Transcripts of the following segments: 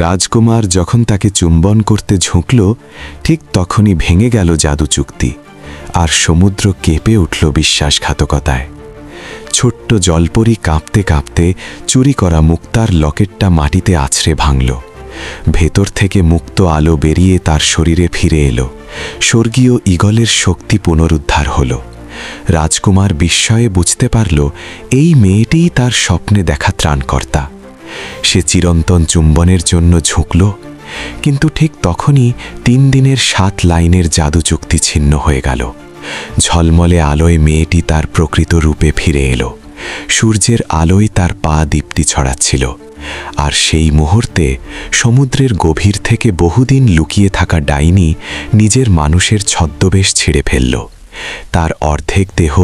রাজকুমার যখন তাকে চুম্বন করতে ঝুঁকল, ঠিক তখনই ভেঙে গেল জাদু চুক্তি, আর সমুদ্র কেঁপে উঠল বিশ্বাসঘাতকতায়। ছোট্ট জলপরি কাঁপতে কাঁপতে চুরি করা মুক্তার লকেটটা মাটিতে আছড়ে ভাঙল। ভেতর থেকে মুক্ত আলো বেরিয়ে তার শরীরে ফিরে এলো। স্বর্গীয় ঈগলের শক্তি পুনরুদ্ধার হল। রাজকুমার বিস্ময়ে বুঝতে পারল, এই মেয়েটিই তার স্বপ্নে দেখা ত্রাণকর্তা। সে চিরন্তন চুম্বনের জন্য ঝুঁকল, কিন্তু ঠিক তখনই 3 দিনের 7 লাইনের জাদু চুক্তি ছিন্ন হয়ে গেল। ঝলমলে আলোয় মেয়েটি তার প্রকৃত রূপে ফিরে এলো। সূর্যের আলোয় তার পা দীপ্তি ছড়াচ্ছিল, আর সেই মুহূর্তে সমুদ্রের গভীর থেকে বহুদিন লুকিয়ে থাকা ডাইনি নিজের মানুষের ছদ্মবেশ ছিঁড়ে ফেলল। তার অর্ধেক দেহ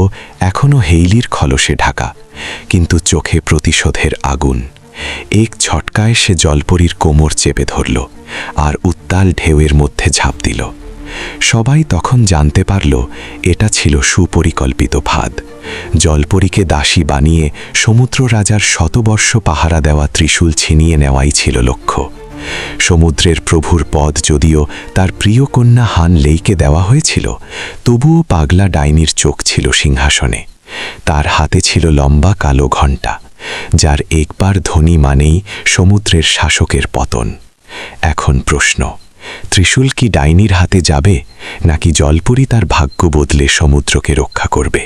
এখনও হেইলির খলসে ঢাকা, কিন্তু চোখে প্রতিশোধের আগুন। এক ছটকায় সে জলপরীর কোমর চেপে ধরল আর উত্তাল ঢেউয়ের মধ্যে ঝাঁপ দিল। সবাই তখন জানতে পারল, এটা ছিল সুপরিকল্পিত ফাঁদ। জলপরীকে দাসী বানিয়ে সমুদ্র রাজার শতবর্ষ পাহারা দেওয়া ত্রিশূল ছিনিয়ে নেওয়াই ছিল লক্ষ্য। সমুদ্রের প্রভুর পদ যদিও তার প্রিয় কন্যা হান লেইকে দেওয়া হয়েছিল, তবুও পাগলা ডাইনির চোখ ছিল সিংহাসনে। তার হাতে ছিল লম্বা কালো ঘণ্টা, যার একবার ধ্বনি মানেই সমুদ্রের শাসকের পতন। এখন প্রশ্ন, ত্রিশূল কি ডাইনির হাতে যাবে, নাকি জলপরী তার ভাগ্য বদলে সমুদ্রকে রক্ষা করবে?